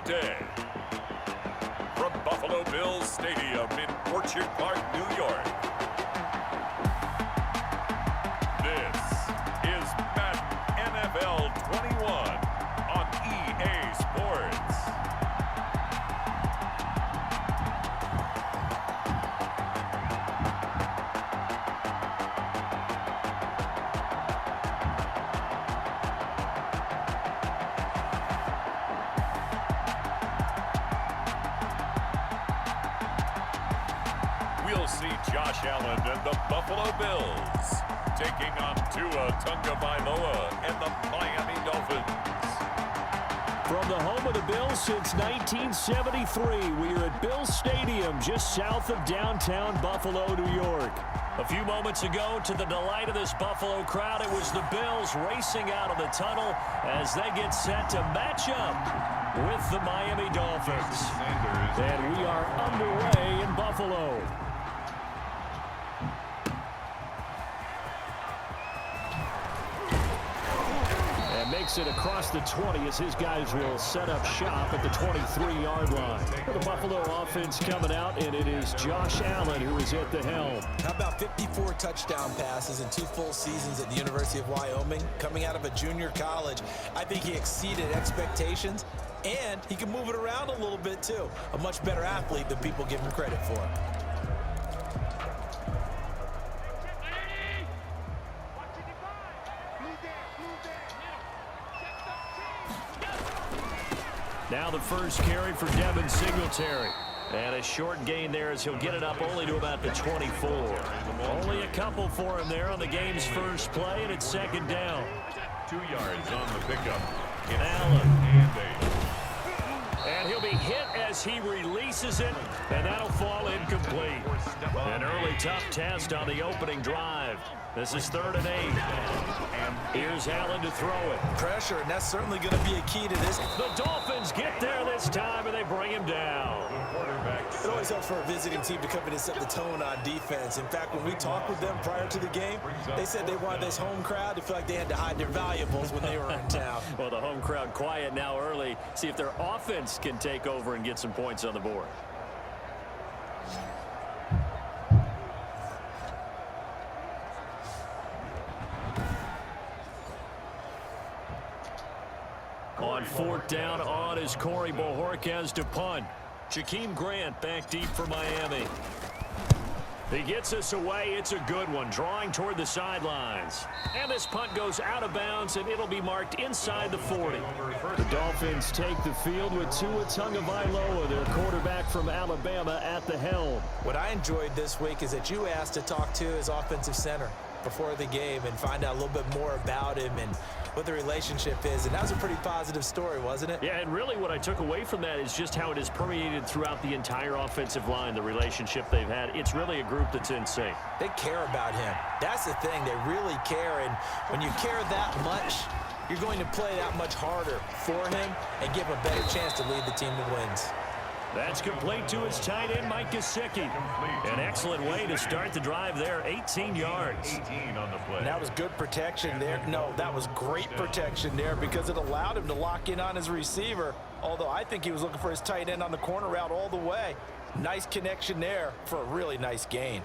day. From Buffalo Bills Stadium in Orchard Park, New York, this is Madden NFL 21 on EA Sports. We'll see Josh Allen and the Buffalo Bills taking on Tua Tagovailoa and the Miami Dolphins. From the home of the Bills since 1973, we are at Bills Stadium just south of downtown Buffalo, New York. A few moments ago, to the delight of this Buffalo crowd, it was the Bills racing out of the tunnel as they get set to match up with the Miami Dolphins. And we are underway in Buffalo. Makes it across the 20 as his guys will set up shop at the 23-yard line. For the Buffalo offense coming out, and it is Josh Allen who is at the helm. How about 54 touchdown passes in 2 full seasons at the University of Wyoming, coming out of a junior college? I think he exceeded expectations, and he can move it around a little bit too. A much better athlete than people give him credit for. Now the first carry for Devin Singletary. And a short gain there as he'll get it up only to about the 24. Only a couple for him there on the game's first play, and it's second down. 2 yards on the pickup. And Allen. And And he'll be hit as he releases it, and that'll fall incomplete. An early tough test on the opening drive. This is 3rd and 8. And here's Allen to throw it. Pressure, and that's certainly going to be a key to this. The Dolphins get there this time, and they bring him down. It always helps for a visiting team to come in and set the tone on defense. In fact, when we talked with them prior to the game, they said they wanted this home crowd to feel like they had to hide their valuables when they were in town. Well, the home crowd quiet now early. See if their offense can take over and get some points on the board. On 4th down, on is Corey Bojorquez to punt. Jakeem Grant back deep for Miami. He gets us away. It's a good one, drawing toward the sidelines. And this punt goes out of bounds, and it'll be marked inside the 40. The Dolphins take the field with Tua Tagovailoa, their quarterback from Alabama, at the helm. What I enjoyed this week is that you asked to talk to his offensive center before the game and find out a little bit more about him and what the relationship is. And that was a pretty positive story, wasn't it? Yeah, and really what I took away from that is just how it has permeated throughout the entire offensive line, the relationship they've had. It's really a group that's in sync. They care about him. That's the thing. They really care. And when you care that much, you're going to play that much harder for him and give him a better chance to lead the team to wins. That's complete to his tight end, Mike Gesicki. An excellent way to start the drive there, 18 yards. 18 on the play. And that was good protection there. No, that was great protection there because it allowed him to lock in on his receiver, although I think he was looking for his tight end on the corner route all the way. Nice connection there for a really nice gain.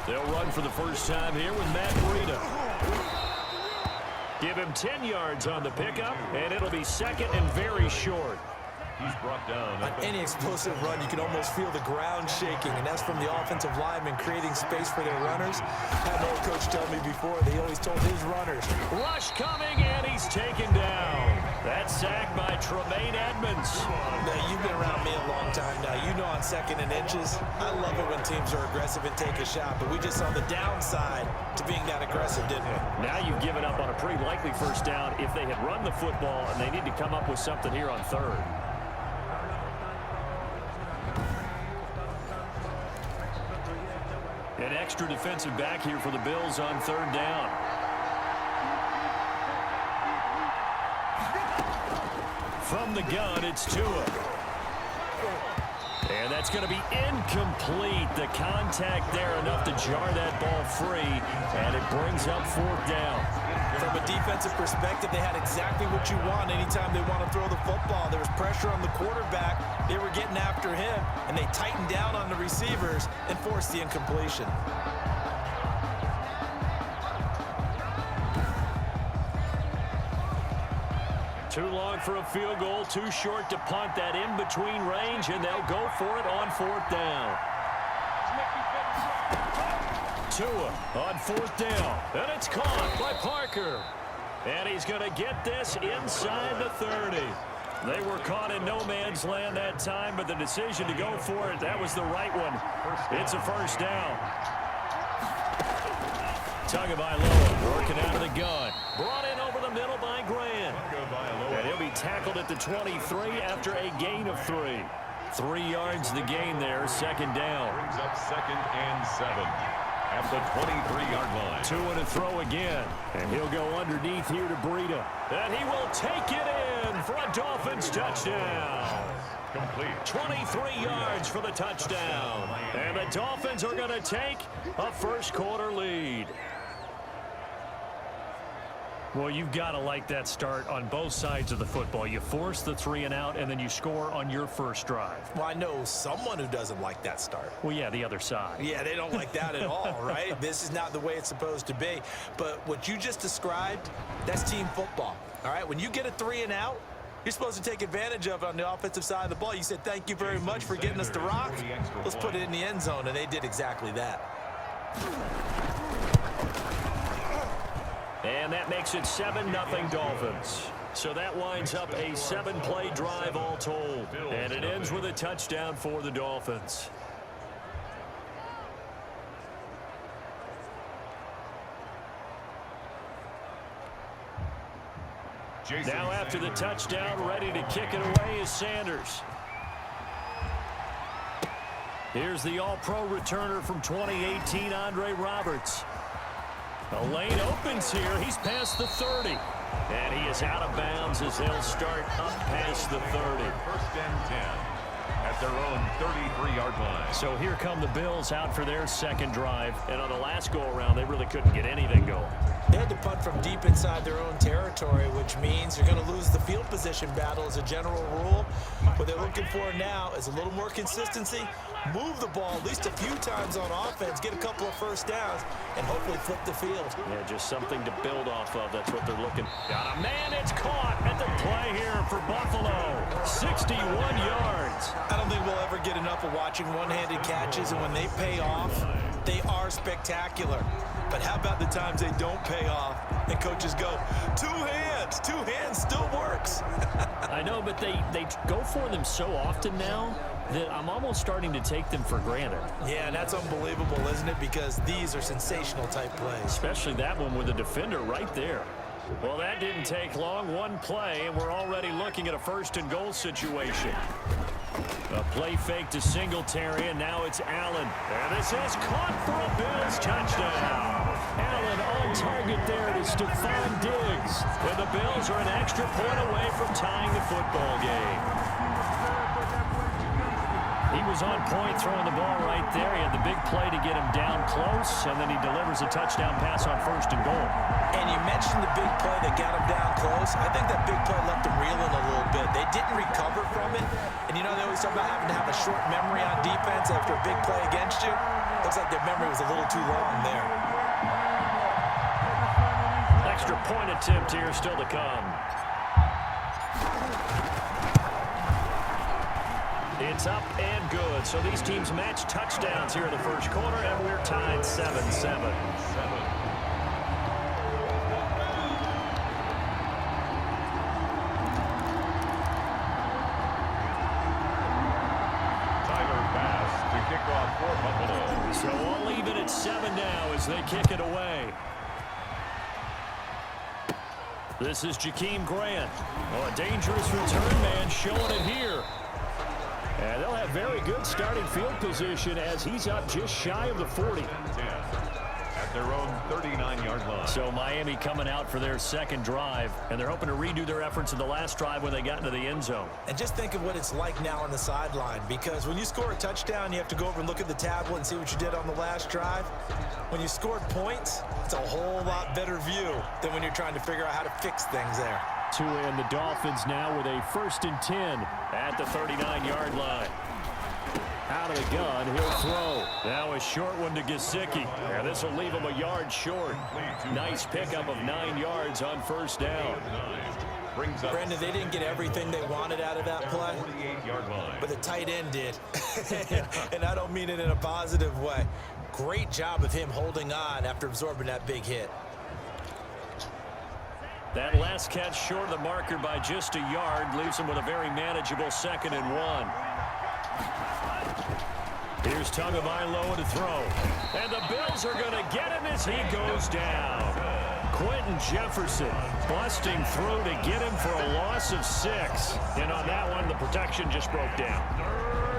They'll run for the first time here with Matt Breida. Give him 10 yards on the pickup, and it'll be second and very short. He's brought down. On any explosive run, you can almost feel the ground shaking, and that's from the offensive linemen creating space for their runners. I had an old coach tell me before, they always told his runners. Rush coming, and he's taken down. That sack by Tremaine Edmonds. Now, you've been around me a long time now. You know on 2nd and inches, I love it when teams are aggressive and take a shot, but we just saw the downside to being that aggressive, didn't we? Now you've given up on a pretty likely first down if they had run the football, and they need to come up with something here on 3rd. An extra defensive back here for the Bills on 3rd down. From the gun, it's Tua. And that's going to be incomplete. The contact there enough to jar that ball free, and it brings up 4th down. From a defensive perspective, they had exactly what you want anytime they want to throw the football. There was pressure on the quarterback. They were getting after him, and they tightened down on the receivers and forced the incompletion. Too long for a field goal, too short to punt. That in-between range, and they'll go for it on 4th down. Tua on 4th down, and it's caught by Parker. And he's going to get this inside the 30. They were caught in no man's land that time, but the decision to go for it, that was the right one. It's a 1st down. Tagovailoa working out of the gun. Brought in over the middle by Grant. And he'll be tackled at the 23 after a gain of 3. 3 yards the gain there, 2nd down. Brings up 2nd and 7 at the 23-yard line. 2 and a throw again. And he'll go underneath here to Breida. And he will take it in for a Dolphins touchdown. Complete. 23 yards for the touchdown. And the Dolphins are going to take a 1st quarter lead. Well, you've got to like that start on both sides of the football. You force the 3 and out, and then you score on your first drive. Well, I know someone who doesn't like that start. Well, yeah, the other side. Yeah, they don't like that at all, right? This is not the way it's supposed to be. But what you just described, that's team football, all right? When you get a 3 and out, you're supposed to take advantage of it on the offensive side of the ball. You said, thank you very much for getting us the rock. Let's put it in the end zone, and they did exactly that. And that makes it 7-0 Dolphins. So that winds up a 7-play drive all told. And it ends with a touchdown for the Dolphins. Now after the touchdown, ready to kick it away is Sanders. Here's the all-pro returner from 2018, Andre Roberts. The lane opens here. He's past the 30. And he is out of bounds as they'll start up past the 30. 1st and 10 at their own 33-yard line. So here come the Bills out for their 2nd drive. And on the last go-around, they really couldn't get anything going. They had to punt from deep inside their own territory, which means you're going to lose the field position battle as a general rule. What they're looking for now is a little more consistency, move the ball at least a few times on offense, get a couple of 1st downs, and hopefully flip the field. Yeah, just something to build off of. That's what they're looking. Got a man. It's caught at the play here for Buffalo. 61 yards. I don't think we'll ever get enough of watching one-handed catches, and when they pay off, they are spectacular. But how about the times they don't pay off and coaches go, 2 hands, 2 hands still works. I know, but they go for them so often now that I'm almost starting to take them for granted. Yeah, that's unbelievable, isn't it? Because these are sensational type plays. Especially that one with the defender right there. Well, that didn't take long. 1 play, and we're already looking at a 1st and goal situation. A play fake to Singletary, and now it's Allen. And this is caught for a Bills touchdown. Allen on target there to Stefon Diggs. And the Bills are an extra point away from tying the football game. He was on point throwing the ball right there. He had the big play to get him down close, and then he delivers a touchdown pass on 1st and goal. And you mentioned the big play that got him down close. I think that big play left him reeling a little bit. They didn't recover from it. And you know, they always talk about having to have a short memory on defense after a big play against you. Looks like their memory was a little too long there. Extra point attempt here still to come. It's up and good. So these teams match touchdowns here in the 1st quarter, and we're tied 7-7. So we'll leave it at 7 now as they kick it away. This is Jakeem Grant. Oh, a dangerous return man showing it here. And they'll have very good starting field position as he's up just shy of the 40. At their own 39-yard line. So Miami coming out for their second drive, and they're hoping to redo their efforts in the last drive when they got into the end zone. And just think of what it's like now on the sideline, because when you score a touchdown, you have to go over and look at the tablet and see what you did on the last drive. When you scored points, it's a whole lot better view than when you're trying to figure out how to fix things there. Tua and the Dolphins now with a 1st and 10 at the 39-yard line. Out of the gun, he'll throw. Now a short one to Gesicki. And this will leave him a yard short. Nice pickup of 9 yards on first down. Brandon, they didn't get everything they wanted out of that play, but the tight end did. And I don't mean it in a positive way. Great job of him holding on after absorbing that big hit. That last catch short of the marker by just a yard leaves him with a very manageable 2nd and 1. Here's Tagovailoa to throw. And the Bills are going to get him as he goes down. Quentin Jefferson busting through to get him for a loss of 6. And on that one, the protection just broke down.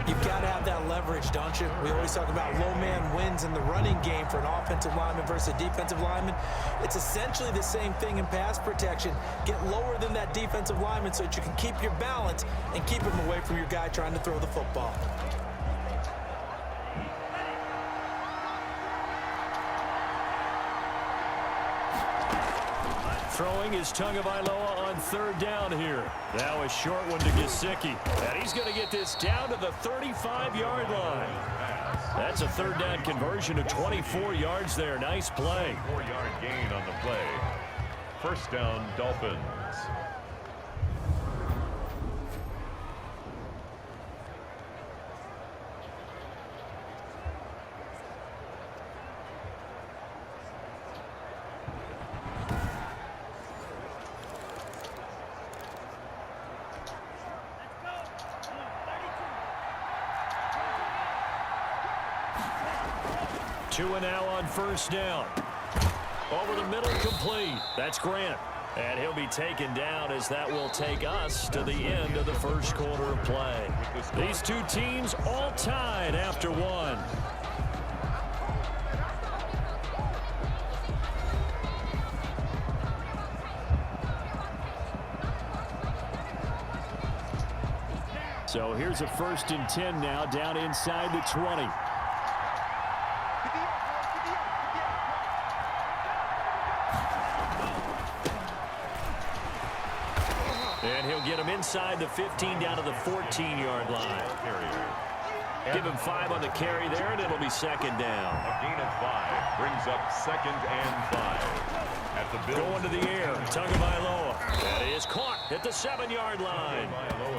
You've got to have that leverage, don't you? We always talk about low man wins in the running game for an offensive lineman versus a defensive lineman. It's essentially the same thing in pass protection. Get lower than that defensive lineman so that you can keep your balance and keep him away from your guy trying to throw the football. Throwing is Tagovailoa on 3rd down here. Now a short one to Gesicki. And he's going to get this down to the 35-yard line. That's a 3rd down conversion of 24 yards there. Nice play. 4-yard gain on the play. First down, Dolphins. Tua now on first down. Over the middle, complete. That's Grant. And he'll be taken down as that will take us to the end of the first quarter of play. These two teams all tied after one. So here's a 1st and 10 now down inside the 20. And he'll get him inside the 15 down to the 14-yard line. Give him 5 on the carry there, and it'll be 2nd down. A gain of 5 brings up 2nd and 5. At the Bills. Going to the air, Tagovailoa. That is caught at the 7-yard line.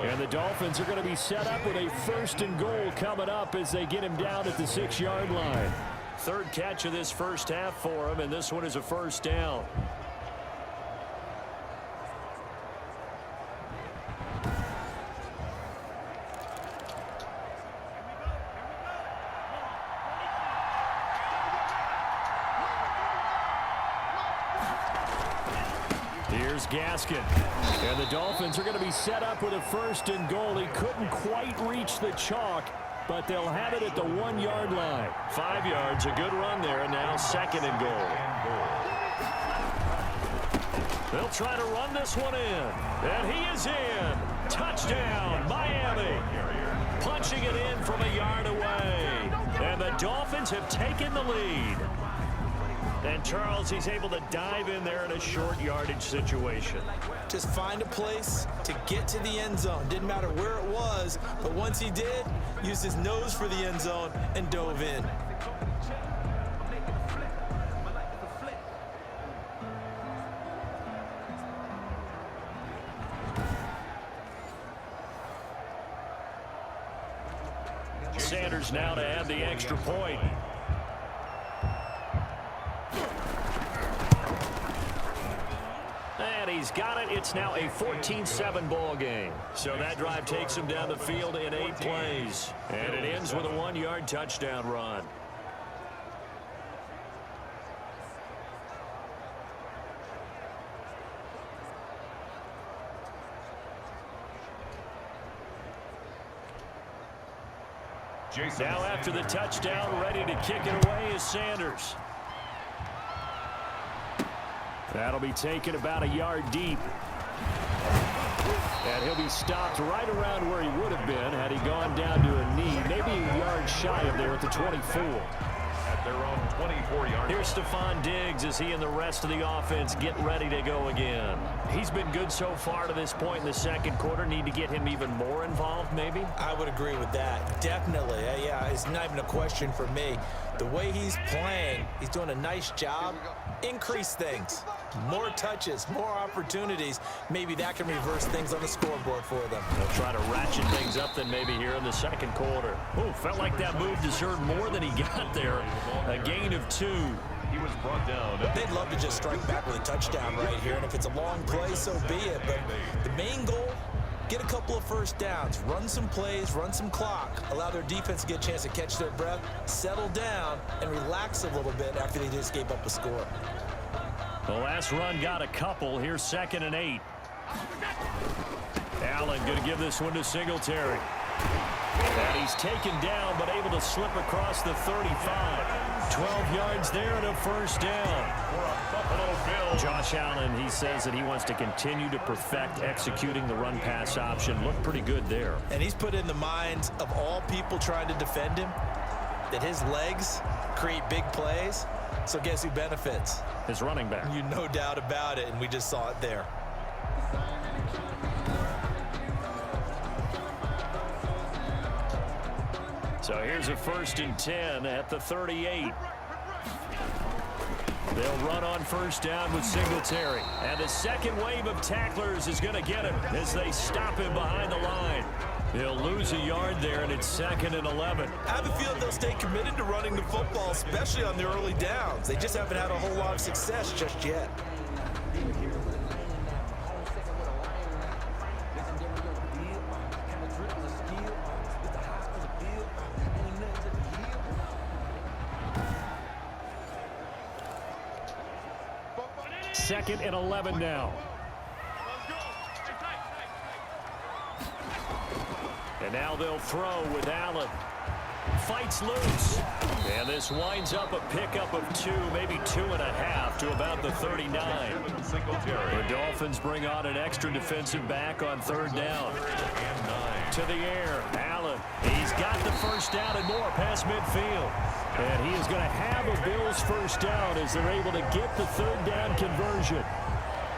And the Dolphins are going to be set up with a 1st and goal coming up as they get him down at the 6-yard line. 3rd catch of this first half for him, and this one is a 1st down. Here's Gaskin. And the Dolphins are going to be set up with a 1st and goal. He couldn't quite reach the chalk, but they'll have it at the 1-yard line. 5 yards, a good run there, and now 2nd and goal. They'll try to run this one in. And he is in. Touchdown, Miami. Punching it in from a yard away. And the Dolphins have taken the lead. And Charles, he's able to dive in there in a short yardage situation. Just find a place to get to the end zone. Didn't matter where it was, but once he did, used his nose for the end zone and dove in. Sanders now to add the extra point. And he's got it. It's now a 14-7 ball game. So that drive takes him down the field in 8 plays. And it ends with a 1-yard touchdown run. Now after the touchdown, ready to kick it away is Sanders. That'll be taken about a yard deep. And he'll be stopped right around where he would have been had he gone down to a knee, maybe a yard shy of there at the 24. At their own 24-yard. Here's Stefon Diggs as he and the rest of the offense get ready to go again. He's been good so far to this point in the second quarter. Need to get him even more involved, maybe? I would agree with that. Definitely. Yeah, it's not even a question for me. The way he's playing, he's doing a nice job. Increase things. More touches, more opportunities. Maybe that can reverse things on the scoreboard for them. They'll try to ratchet things up then maybe here in the second quarter. Oh, felt like that move deserved more than he got there. A gain of 2. He was brought down. They'd love to just strike back with a touchdown right here, and if it's a long play, so be it. But the main goal, get a couple of first downs, run some plays, run some clock, allow their defense to get a chance to catch their breath, settle down, and relax a little bit after they just gave up a score. The last run got a couple. Here's 2nd and 8. Allen going to give this one to Singletary. And he's taken down, but able to slip across the 35. 12 yards there and a first down. Josh Allen, he says that he wants to continue to perfect executing the run-pass option. Looked pretty good there. And he's put in the minds of all people trying to defend him that his legs create big plays. So guess who benefits? His running back. You no doubt about it, and we just saw it there. So here's a 1st and 10 at the 38. They'll run on first down with Singletary. And the second wave of tacklers is going to get him as they stop him behind the line. They'll lose a yard there, and it's 2nd and 11. I have a feeling they'll stay committed to running the football, especially on the early downs. They just haven't had a whole lot of success just yet. Second and 11 now. And now they'll throw with Allen. Fights loose. And this winds up a pickup of 2, maybe 2.5 to about the 39. The Dolphins bring on an extra defensive back on 3rd down. To the air, Allen. He's got the first down and more past midfield. And he is going to have a Bills first down as they're able to get the 3rd down conversion.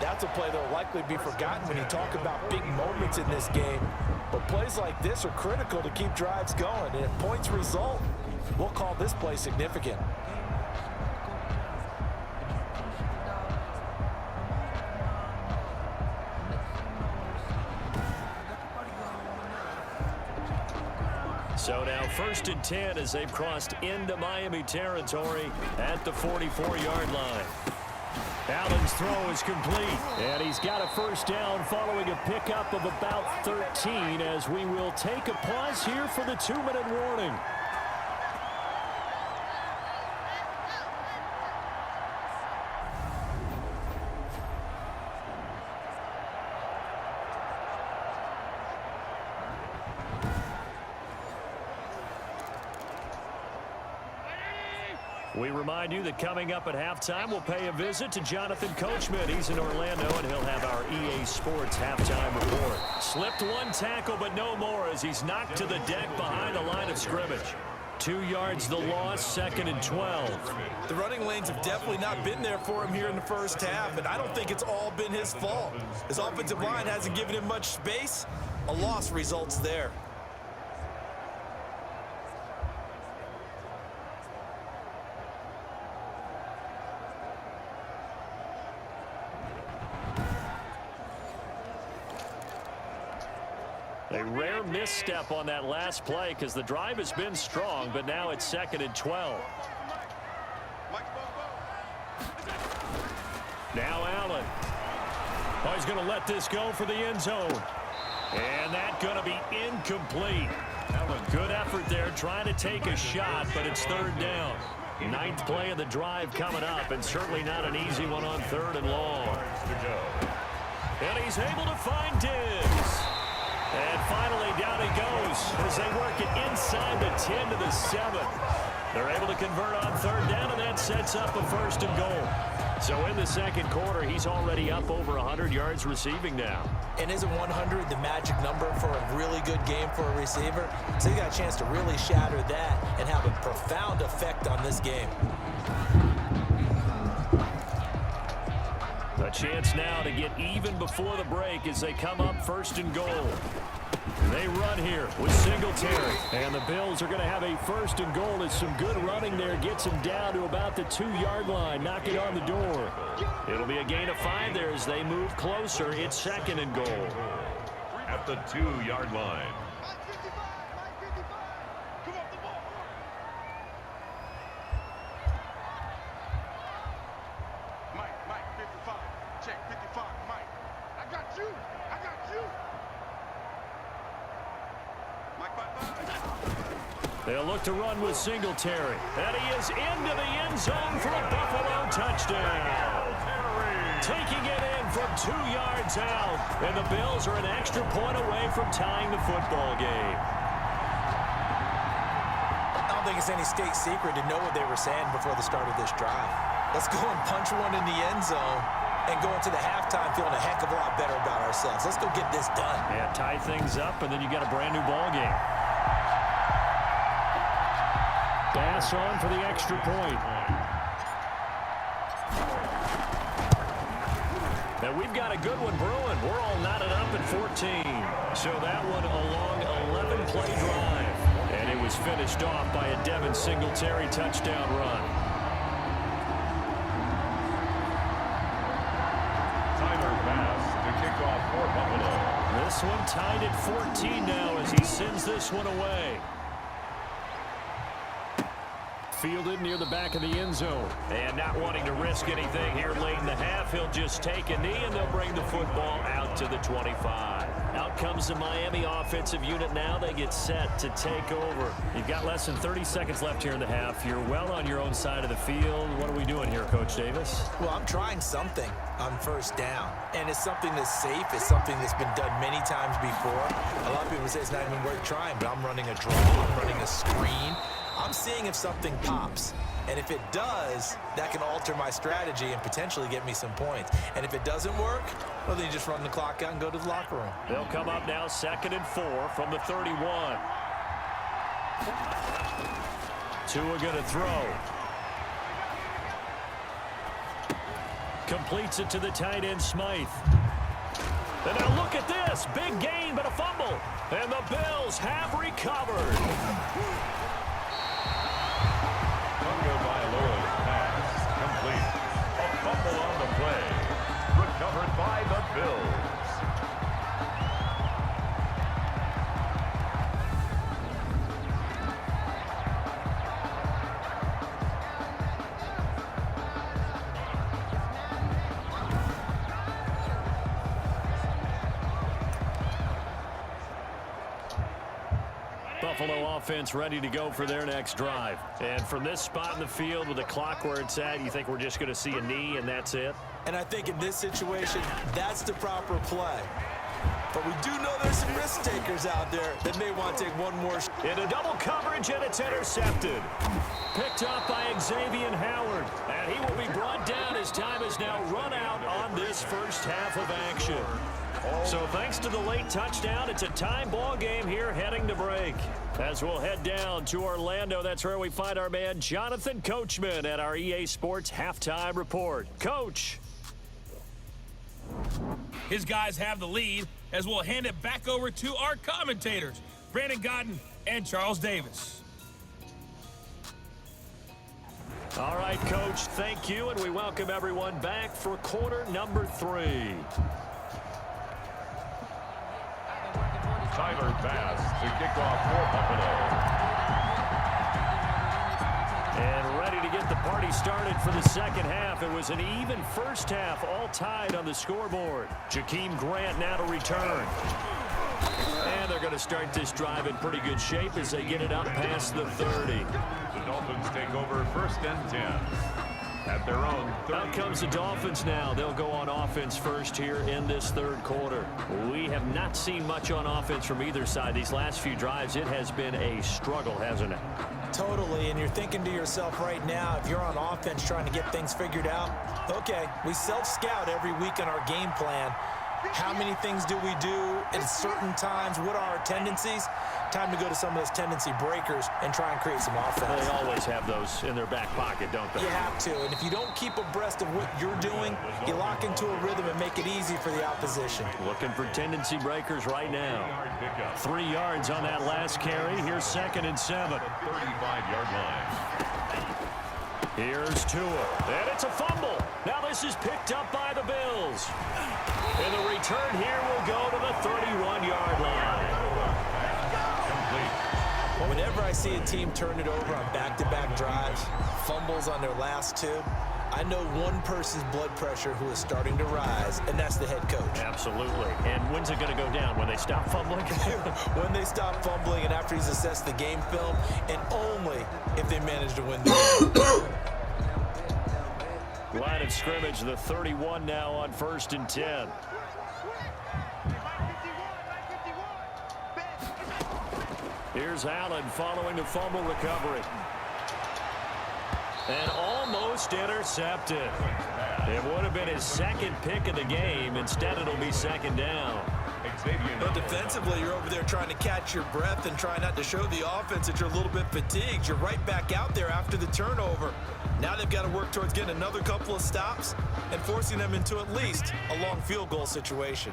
That's a play that will likely be forgotten when you talk about big moments in this game. But plays like this are critical to keep drives going. And if points result, we'll call this play significant. So now 1st and 10 as they've crossed into Miami territory at the 44-yard line. Allen's throw is complete, and he's got a first down following a pickup of about 13 as we will take a pause here for the 2-minute warning. We remind you that coming up at halftime, we'll pay a visit to Jonathan Coachman. He's in Orlando, and he'll have our EA Sports halftime report. Slipped one tackle, but no more as he's knocked to the deck behind the line of scrimmage. 2 yards the loss, 2nd and 12. The running lanes have definitely not been there for him here in the first half, and I don't think it's all been his fault. His offensive line hasn't given him much space. A loss results there. A rare misstep on that last play because the drive has been strong, but now it's 2nd and 12. Now Allen. Oh, he's going to let this go for the end zone. And that's going to be incomplete. Good effort there trying to take a shot, but it's 3rd down. 9th play of the drive coming up, and certainly not an easy one on 3rd and long. And he's able to find Diggs. And finally, down he goes as they work it inside the 10 to the 7. They're able to convert on 3rd down, and that sets up a 1st and goal. So in the second quarter, he's already up over 100 yards receiving now. And isn't 100 the magic number for a really good game for a receiver? So you got a chance to really shatter that and have a profound effect on this game. A chance now to get even before the break as they come up first and goal. They run here with Singletary. And the Bills are going to have a first and goal as some good running there gets him down to about the 2-yard line. Knock it on the door. It'll be a gain of 5 there as they move closer. It's second and goal. At the 2-yard line. Mike, 55. Check, 55. Mike, I got you. They'll look to run with Singletary. And he is into the end zone for a Buffalo touchdown. Taking it in from 2 yards out. And the Bills are an extra point away from tying the football game. I don't think it's any state secret to know what they were saying before the start of this drive. Let's go and punch one in the end zone and go into the halftime feeling a heck of a lot better about ourselves. Let's go get this done. Yeah, tie things up, and then you got a brand new ball game. Pass on for the extra point. Now we've got a good one brewing. We're all knotted up at 14. So that one a long 11-play drive. And it was finished off by a Devin Singletary touchdown run. Tyler pass to kick off for Buffalo. This one tied at 14 now as he sends this one away. Fielded near the back of the end zone. And not wanting to risk anything here late in the half, he'll just take a knee and they'll bring the football out to the 25. Out comes the Miami offensive unit now. They get set to take over. You've got less than 30 seconds left here in the half. You're well on your own side of the field. What are we doing here, Coach Davis? Well, I'm trying something on first down. And it's something that's safe. It's something that's been done many times before. A lot of people say it's not even worth trying, but I'm running a draw. I'm running a screen. I'm seeing if something pops. And if it does, that can alter my strategy and potentially get me some points. And if it doesn't work, well, then you just run the clock out and go to the locker room. They'll come up now 2nd and 4 from the 31. Tua going to throw. Completes it to the tight end, Smythe. And now look at this. Big gain, but a fumble. And the Bills have recovered. Pass complete. A fumble on the play. Recovered by the Bills. Buffalo offense ready to go for their next drive. And from this spot in the field with the clock where it's at, you think we're just going to see a knee and that's it? And I think in this situation, that's the proper play. But we do know there's some risk takers out there that may want to take one more. Into double coverage, and it's intercepted. Picked up by Xavier Howard. And he will be brought down as time is now run out on this first half of action. So thanks to the late touchdown, it's a time ball game here heading to break. As we'll head down to Orlando, that's where we find our man Jonathan Coachman at our EA Sports Halftime Report. Coach. His guys have the lead as we'll hand it back over to our commentators, Brandon Godden and Charles Davis. All right, Coach, thank you, and we welcome everyone back for quarter number 3. Tyler pass to kick off for Buffalo. And ready to get the party started for the second half. It was an even first half, all tied on the scoreboard. Jakeem Grant now to return. And they're going to start this drive in pretty good shape as they get it up past the 30. The Dolphins take over 1st and 10. At their own 30. Out comes the Dolphins now. They'll go on offense first here in this third quarter. We have not seen much on offense from either side. These last few drives, it has been a struggle, hasn't it? Totally, and you're thinking to yourself right now, if you're on offense trying to get things figured out, okay, we self-scout every week on our game plan. How many things do we do at certain times? What are our tendencies? Time to go to some of those tendency breakers and try and create some offense. They always have those in their back pocket, don't they? You have to, and if you don't keep abreast of what you're doing, you lock into a rhythm and make it easy for the opposition. Looking for tendency breakers right now. 3 yards on that last carry. Here's 2nd and 7. 35-yard line. Here's Tua, and it's a fumble. Now this is picked up by the Bills. And the return here will go to the 31-yard line. Whenever I see a team turn it over on back-to-back drives, fumbles on their last 2, I know one person's blood pressure who is starting to rise, and that's the head coach. Absolutely. And when's it going to go down? When they stop fumbling? When they stop fumbling and after he's assessed the game film, and only if they manage to win the game. Line of scrimmage, the 31 now on 1st and 10. Here's Allen following the fumble recovery. And almost intercepted. It would have been his 2nd pick of the game. Instead, it'll be 2nd down. But defensively, you're over there trying to catch your breath and try not to show the offense that you're a little bit fatigued. You're right back out there after the turnover. Now they've got to work towards getting another couple of stops and forcing them into at least a long field goal situation.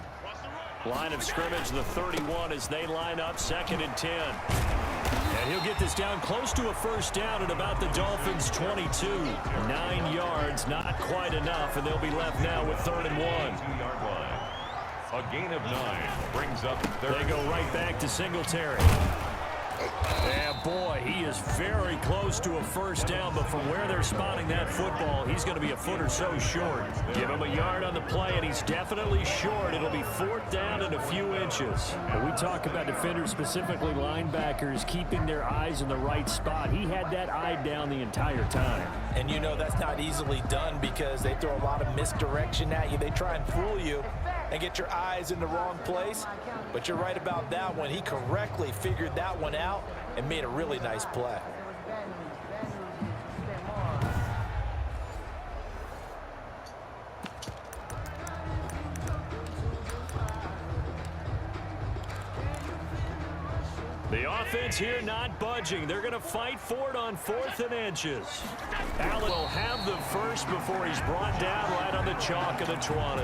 Line of scrimmage, the 31 as they line up 2nd and 10. And he'll get this down close to a 1st down at about the Dolphins' 22. 9 yards, not quite enough, and they'll be left now with 3rd and 1. 2-yard line. A gain of 9 brings up 3rd. They go right back to Singletary. And boy, he is very close to a 1st down, but from where they're spotting that football, he's going to be a foot or so short. Give him a yard on the play, and he's definitely short. It'll be 4th down and a few inches. When we talk about defenders, specifically linebackers, keeping their eyes in the right spot, he had that eye down the entire time. And you know that's not easily done because they throw a lot of misdirection at you. They try and fool you and get your eyes in the wrong place. But you're right about that one. He correctly figured that one out and made a really nice play. The offense here not budging. They're going to fight for it on 4th and inches. Allen will have the first before he's brought down right on the chalk of the 20.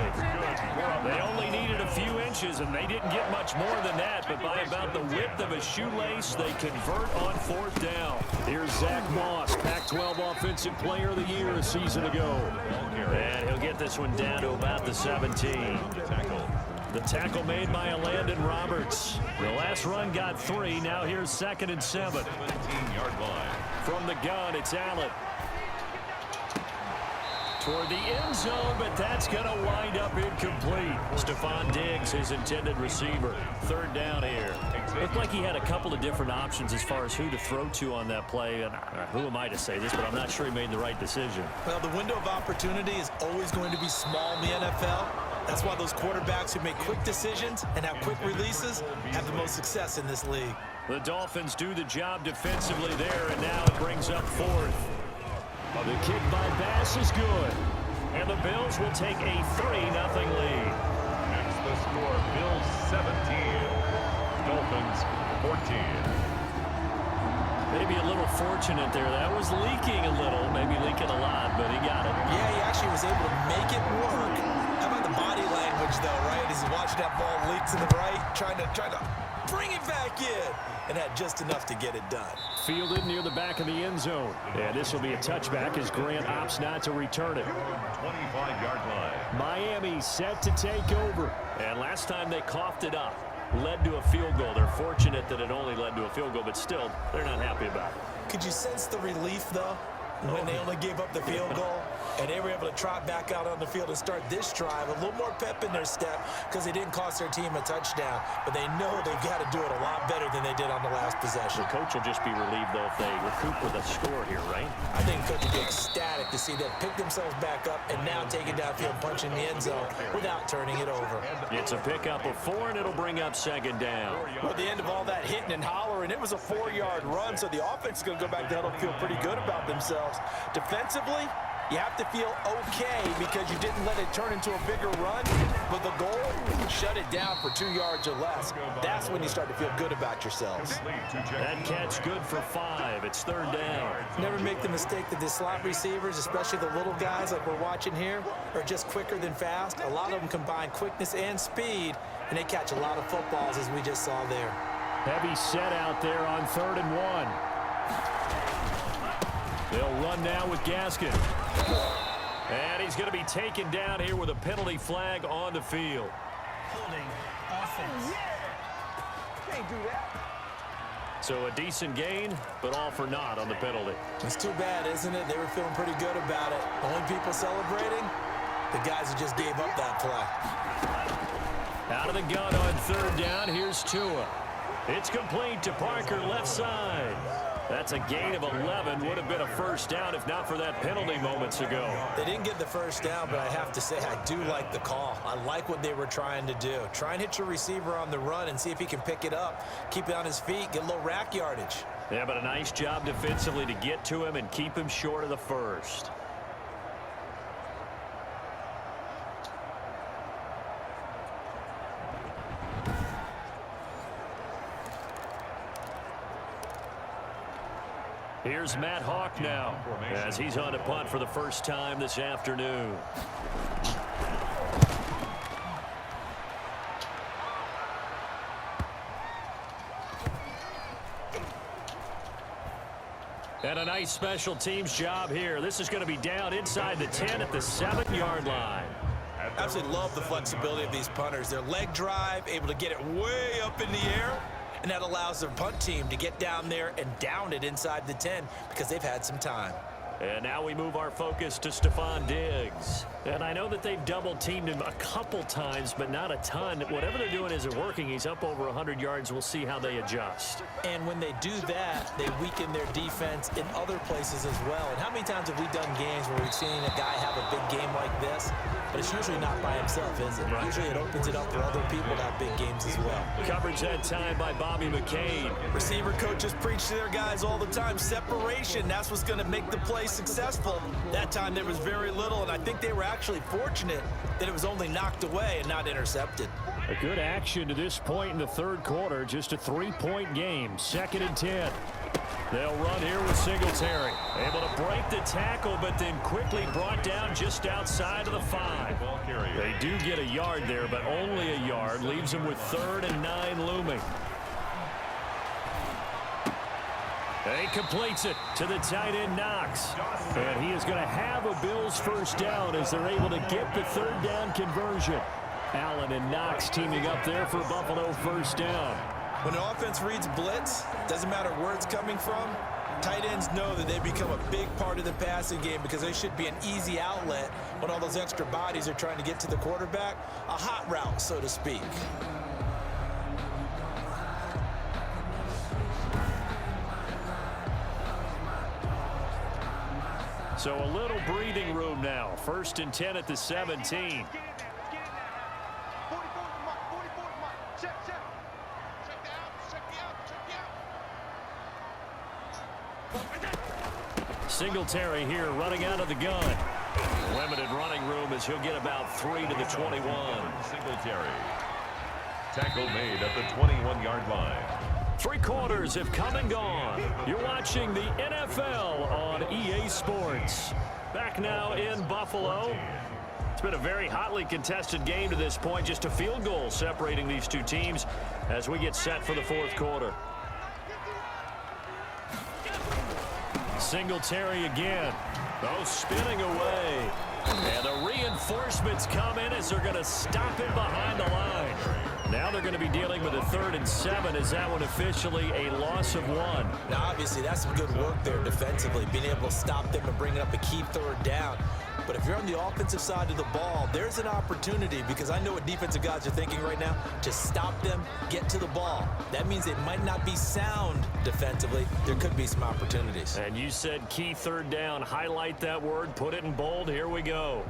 They only needed a few inches, and they didn't get much more than that, but by about the width of a shoelace, they convert on 4th down. Here's Zach Moss, Pac-12 Offensive Player of the Year a season ago. And he'll get this one down to about the 17. The tackle made by Landon Roberts. The last run got 3. Now here's 2nd and 7. 17-yard line. From the gun, it's Allen. Toward the end zone, but that's going to wind up incomplete. Stefon Diggs, his intended receiver. 3rd down here. Looked like he had a couple of different options as far as who to throw to on that play. And who am I to say this, but I'm not sure he made the right decision. Well, the window of opportunity is always going to be small in the NFL. That's why those quarterbacks who make quick decisions and have quick releases have the most success in this league. The Dolphins do the job defensively there, and now it brings up 4th. The kick by Bass is good. And the Bills will take a 3-0 lead. Next, the score, Bills 17, Dolphins 14. Maybe a little fortunate there. That was leaking a little, maybe leaking a lot, but he got it. Yeah, he actually was able to make it work. How about the body language, though, right? As he's watching that ball leak to the right, trying to bring it back in, and had just enough to get it done. Fielded near the back of the end zone. And this will be a touchback as Grant opts not to return it. 25-yard line. Miami set to take over. And last time they coughed it up, led to a field goal. They're fortunate that it only led to a field goal, but still, they're not happy about it. Could you sense the relief, though, when they only gave up the field goal? And they were able to trot back out on the field and start this drive. A little more pep in their step because they didn't cost their team a touchdown. But they know they've got to do it a lot better than they did on the last possession. The coach will just be relieved, though, if they recoup with a score here, right? I think the coach will be ecstatic to see them pick themselves back up and now take it downfield, punching the end zone without turning it over. It's a pickup of 4, and it'll bring up second down. Well, at the end of all that hitting and hollering, it was a 4-yard run, so the offense is going to go back to huddle and feel pretty good about themselves. Defensively, you have to feel okay because you didn't let it turn into a bigger run, but the goal, shut it down for 2 yards or less. That's when you start to feel good about yourselves. That catch good for 5. It's third down. Never make the mistake that the slot receivers, especially the little guys like we're watching here, are just quicker than fast. A lot of them combine quickness and speed, and they catch a lot of footballs, as we just saw there. Heavy set out there on 3rd and 1. They'll run now with Gaskin. And he's going to be taken down here with a penalty flag on the field. Holding offense. Can't do that. So a decent gain, but all for naught on the penalty. It's too bad, isn't it? They were feeling pretty good about it. Only people celebrating, the guys who just gave up that play. Out of the gun on 3rd down, here's Tua. It's complete to Parker, left side. That's a gain of 11. Would have been a first down if not for that penalty moments ago. They didn't get the first down, but I have to say I do like the call. I like what they were trying to do. Try and hit your receiver on the run and see if he can pick it up, keep it on his feet, get a little rack yardage. Yeah, but a nice job defensively to get to him and keep him short of the first. Here's Matt Hawk now as he's on a punt for the first time this afternoon. And a nice special teams job here. This is going to be down inside the 10 at the 7-yard line. Absolutely love the flexibility of these punters. Their leg drive, able to get it way up in the air, and that allows their punt team to get down there and down it inside the 10 because they've had some time. And now we move our focus to Stefon Diggs. And I know that they've double-teamed him a couple times, but not a ton. Whatever they're doing isn't working. He's up over 100 yards. We'll see how they adjust. And when they do that, they weaken their defense in other places as well. And how many times have we done games where we've seen a guy have a big game like this? But it's usually not by himself, is it? Right. Usually it opens it up for other people to have big games as well. Coverage that time by Bobby McCain. Receiver coaches preach to their guys all the time. Separation, that's what's going to make the play successful. That time there was very little, and I think they were actually fortunate that it was only knocked away and not intercepted. A good action to this point in the third quarter. Just a 3-point game. 2nd and 10. They'll run here with Singletary. Able to break the tackle, but then quickly brought down just outside of the 5. They do get a yard there, but only a yard. Leaves them with 3rd and 9 looming. And he completes it to the tight end, Knox. And he is going to have a Bills first down as they're able to get the 3rd down conversion. Allen and Knox teaming up there for Buffalo first down. When an offense reads blitz, doesn't matter where it's coming from, tight ends know that they become a big part of the passing game because they should be an easy outlet when all those extra bodies are trying to get to the quarterback. A hot route, so to speak. So a little breathing room now. 1st and 10 at the 17. Singletary here running out of the gun. Limited running room as he'll get about 3 to the 21. Singletary. Tackle made at the 21-yard line. 3 quarters have come and gone. You're watching the NFL on EA Sports. Back now in Buffalo. It's been a very hotly contested game to this point. Just a field goal separating these two teams as we get set for the 4th quarter. Singletary again. Oh, spinning away. And the reinforcements come in as they're going to stop him behind the line. Now they're going to be dealing with a 3rd and 7. Is that one officially a loss of 1? Now, obviously, that's some good work there defensively, being able to stop them and bring up a key 3rd down. But if you're on the offensive side of the ball, there's an opportunity, because I know what defensive guys are thinking right now, to stop them, get to the ball. That means they might not be sound defensively. There could be some opportunities. And you said key third down. Highlight that word, put it in bold. Here we go.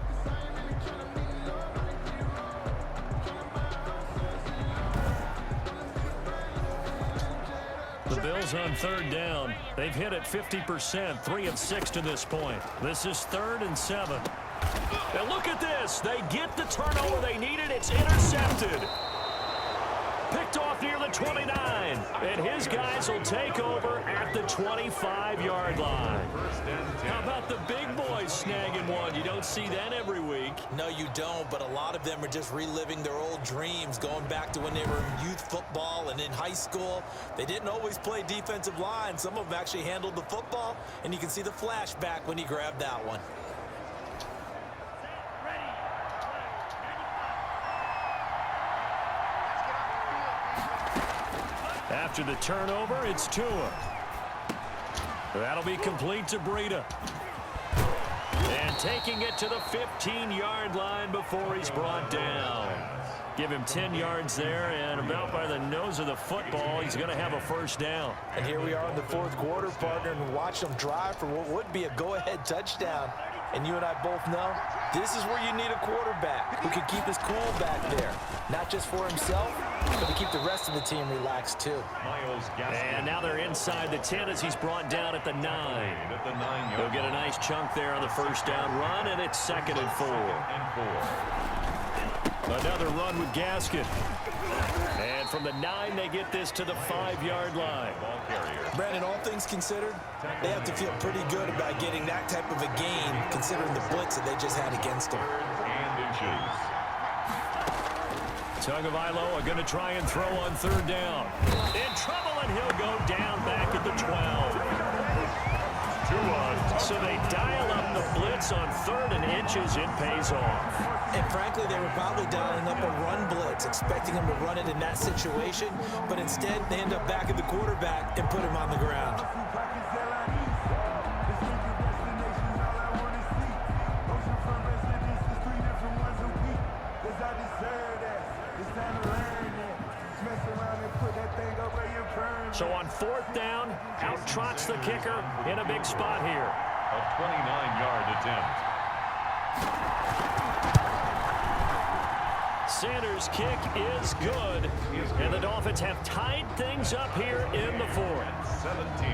The Bills on third down. They've hit it 50%, 3 of 6 to this point. This is 3rd and 7. And look at this. They get the turnover they needed. It's intercepted. Picked off near the 29. And his guys will take over at the 25-yard line. How about the big boys snagging one? You don't see that every week. No, you don't, but a lot of them are just reliving their old dreams, going back to when they were in youth football and in high school. They didn't always play defensive line. Some of them actually handled the football, and you can see the flashback when he grabbed that one. After the turnover, it's Tua. That'll be complete to Breida. And taking it to the 15-yard line before he's brought down. Give him 10 yards there, and about by the nose of the football, he's going to have a first down. And here we are in the fourth quarter, partner, and watch them drive for what would be a go-ahead touchdown. And you and I both know this is where you need a quarterback who can keep his cool back there. Not just for himself, but to keep the rest of the team relaxed too. And now they're inside the 10 as he's brought down at the 9. He'll get a nice chunk there on the first down run, and it's 2nd and 4. Another run with Gaskin. And from the 9, they get this to the 5-yard line. Brandon, all things considered, they have to feel pretty good about getting that type of a gain, considering the blitz that they just had against them. Tagovailoa going to try and throw on third down. In trouble, and he'll go down back at the 12. So they dial up the blitz on 3rd and inches. It pays off. And frankly, they were probably dialing up a run blitz, expecting him to run it in that situation. But instead, they end up back at the quarterback and put him on the ground. So on 4th down, out trots the kicker in a big spot here. A 29-yard attempt. Sanders' kick is good, and the Dolphins have tied things up here in the 4th. 17.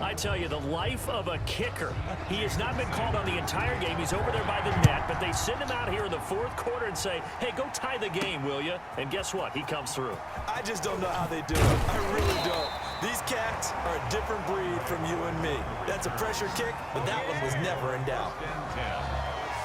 I tell you, the life of a kicker. He has not been called on the entire game. He's over there by the net, but they send him out here in the 4th quarter and say, hey, go tie the game, will you? And guess what? He comes through. I just don't know how they do it. I really don't. These cats are a different breed from you and me. That's a pressure kick, but that one was never in doubt.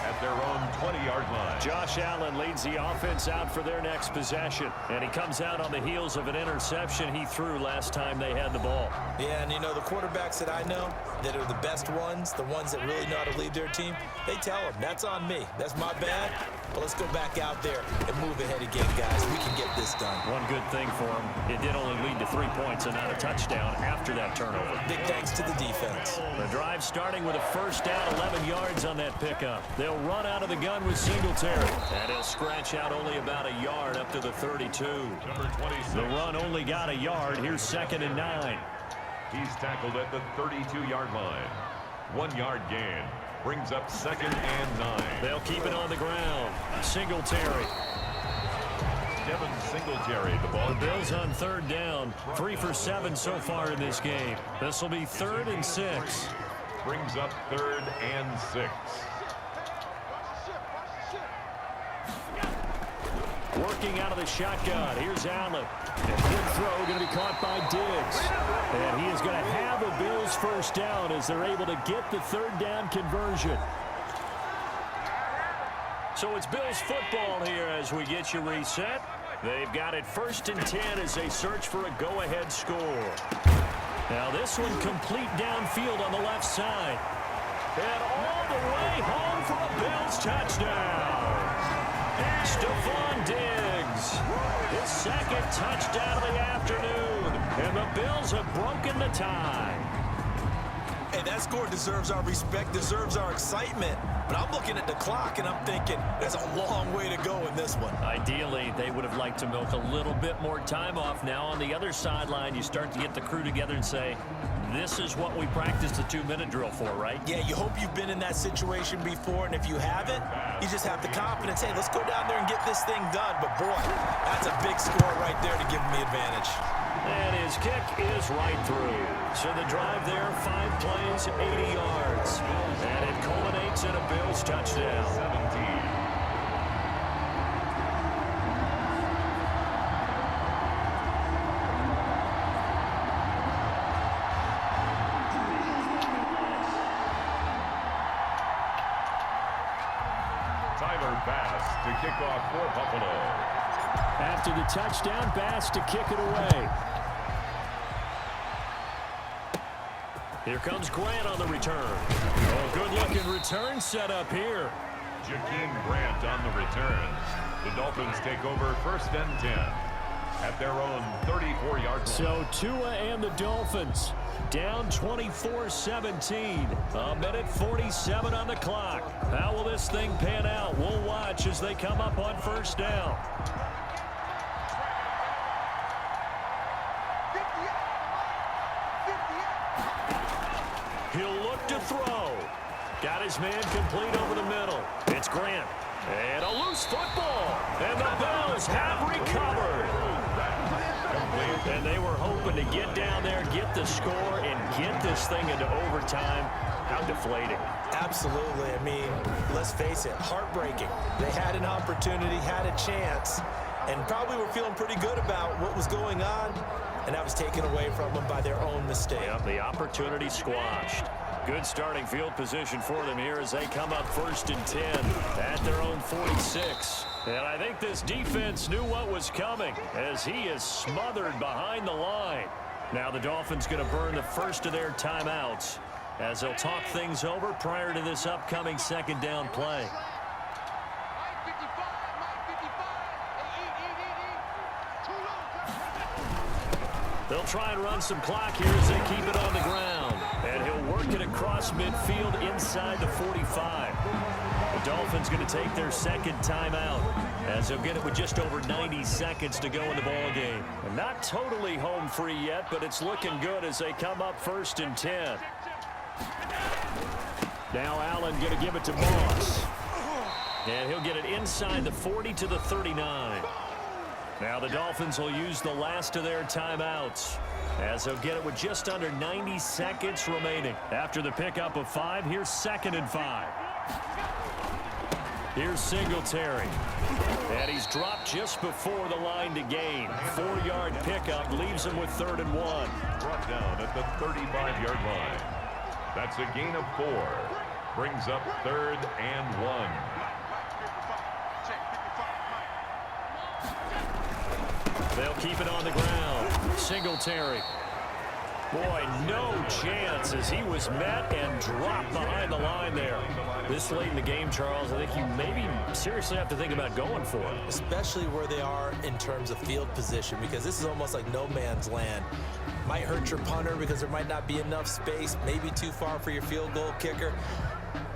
At their own 20-yard line. Josh Allen leads the offense out for their next possession, and he comes out on the heels of an interception he threw last time they had the ball. Yeah, and you know, the quarterbacks that I know that are the best ones, the ones that really know how to lead their team, they tell them, that's on me. That's my bad. But let's go back out there and move ahead again, guys. We can get this done. One good thing for him, it did only lead to 3 points and not a touchdown after that turnover. Big thanks to the defense. The drive starting with a first down, 11 yards on that pickup. They'll run out of the gun with Singletary. And he'll scratch out only about a yard up to the 32. Number 26. The run only got a yard. Here's 2nd and 9. He's tackled at the 32-yard line. 1 yard gain. Brings up 2nd and 9. They'll keep it on the ground. Singletary. Devin Singletary, the ball. The Bills on 3rd down. 3 for 7 so far in this game. This will be 3rd and 6. Brings up 3rd and 6. Working out of the shotgun. Here's Allen. And good throw going to be caught by Diggs. And he is going to have a Bills first down as they're able to get the 3rd down conversion. So it's Bills football here as we get you reset. They've got it 1st and 10 as they search for a go-ahead score. Now this one complete downfield on the left side. And all the way home for a Bills touchdown. Stefon Diggs, his 2nd touchdown of the afternoon, and the Bills have broken the tie. that score deserves our respect, deserves our excitement. But I'm looking at the clock, and I'm thinking there's a long way to go in this one. Ideally, they would have liked to milk a little bit more time off. Now on the other sideline, you start to get the crew together and say, this is what we practiced the 2-minute drill for, right? Yeah, you hope you've been in that situation before, and if you haven't, you just have the confidence, hey, let's go down there and get this thing done. But boy, that's a big score right there to give them the advantage. And his kick is right through. So the drive there, 5 plays, 80 yards. And it culminates in a Bills touchdown. 17. Bass to kick off for Buffalo. After the touchdown, Bass to kick it away. Here comes Grant on the return. Oh, good-looking return set up here. Jakeem Grant on the return. The Dolphins take over 1st and 10 at their own 34-yard line. So Tua and the Dolphins down 24-17. A minute 47 on the clock. How will this thing pan out? We'll watch as they come up on 1st down. He'll look to throw. Got his man complete over the middle. It's Grant. And a loose football. And the Bills have recovered. And they were hoping to get down there, get the score, and get this thing into overtime. How deflating. Absolutely. I mean, let's face it, heartbreaking. They had an opportunity, had a chance, and probably were feeling pretty good about what was going on, and that was taken away from them by their own mistake. Yep, the opportunity squashed. Good starting field position for them here as they come up 1st and 10 at their own 46. And I think this defense knew what was coming as he is smothered behind the line. Now the Dolphins going to burn the first of their timeouts as they'll talk things over prior to this upcoming 2nd down play. They'll try and run some clock here as they keep it on the ground. And he'll work it across midfield inside the 45. The Dolphins going to take their 2nd timeout as they'll get it with just over 90 seconds to go in the ballgame. Not totally home free yet, but it's looking good as they come up 1st and 10. Now Allen going to give it to Moss. And he'll get it inside the 40 to the 39. Now the Dolphins will use the last of their timeouts as they'll get it with just under 90 seconds remaining. After the pickup of 5, here's 2nd and 5. Here's Singletary. And he's dropped just before the line to gain. 4-yard pickup leaves him with 3rd and 1. Brought down at the 35-yard line. That's a gain of 4. Brings up 3rd and 1. They'll keep it on the ground. Singletary. Boy, no chance as he was met and dropped behind the line there. This late in the game, Charles, I think you maybe seriously have to think about going for it. Especially where they are in terms of field position, because this is almost like no man's land. Might hurt your punter because there might not be enough space, maybe too far for your field goal kicker.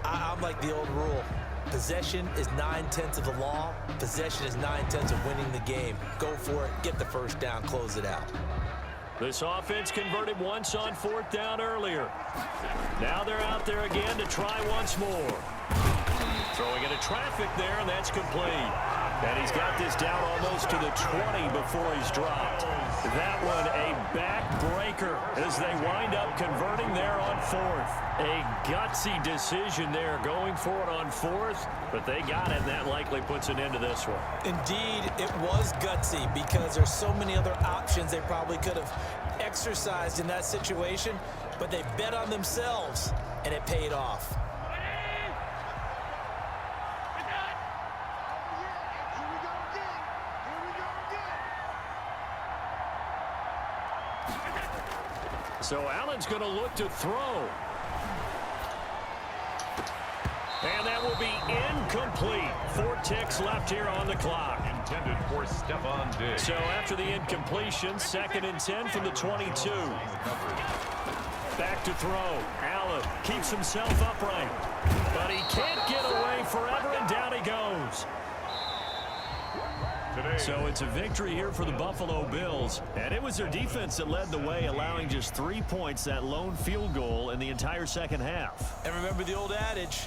I'm like the old rule. Possession is 9/10 of the law. Possession is 9/10 of winning the game. Go for it. Get the 1st down. Close it out. This offense converted once on 4th down earlier. Now they're out there again to try once more. Throwing into traffic there, and that's complete. And he's got this down almost to the 20 before he's dropped. That one a backbreaker as they wind up converting there on 4th. A gutsy decision there going for it on 4th, but they got it, and that likely puts an end to this one. Indeed, it was gutsy because there's so many other options they probably could have exercised in that situation, but they bet on themselves, and it paid off. So Allen's going to look to throw. And that will be incomplete. 4 ticks left here on the clock. Intended for Stefon Diggs. So after the incompletion, 2nd and 10 from the 22. Back to throw. Allen keeps himself upright. But he can't get away forever, and down he goes. So it's a victory here for the Buffalo Bills. And it was their defense that led the way, allowing just 3 points, that lone field goal in the entire second half. And remember the old adage,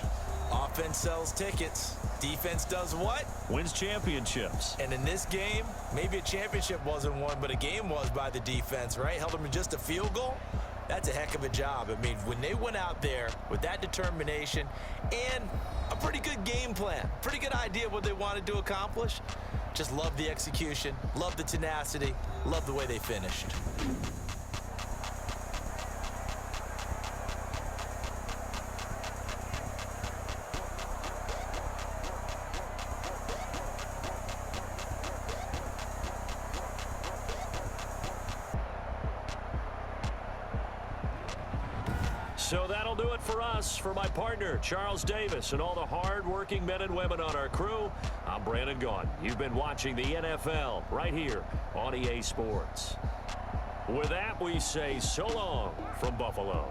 offense sells tickets. Defense does what? Wins championships. And in this game, maybe a championship wasn't won, but a game was by the defense, right? Held them to just a field goal. That's a heck of a job. I mean, when they went out there with that determination and a pretty good game plan, pretty good idea what they wanted to accomplish, just love the execution, love the tenacity, love the way they finished. So that'll do it for us. For my partner, Charles Davis, and all the hard-working men and women on our crew, I'm Brandon Gaudin. You've been watching the NFL right here on EA Sports. With that, we say so long from Buffalo.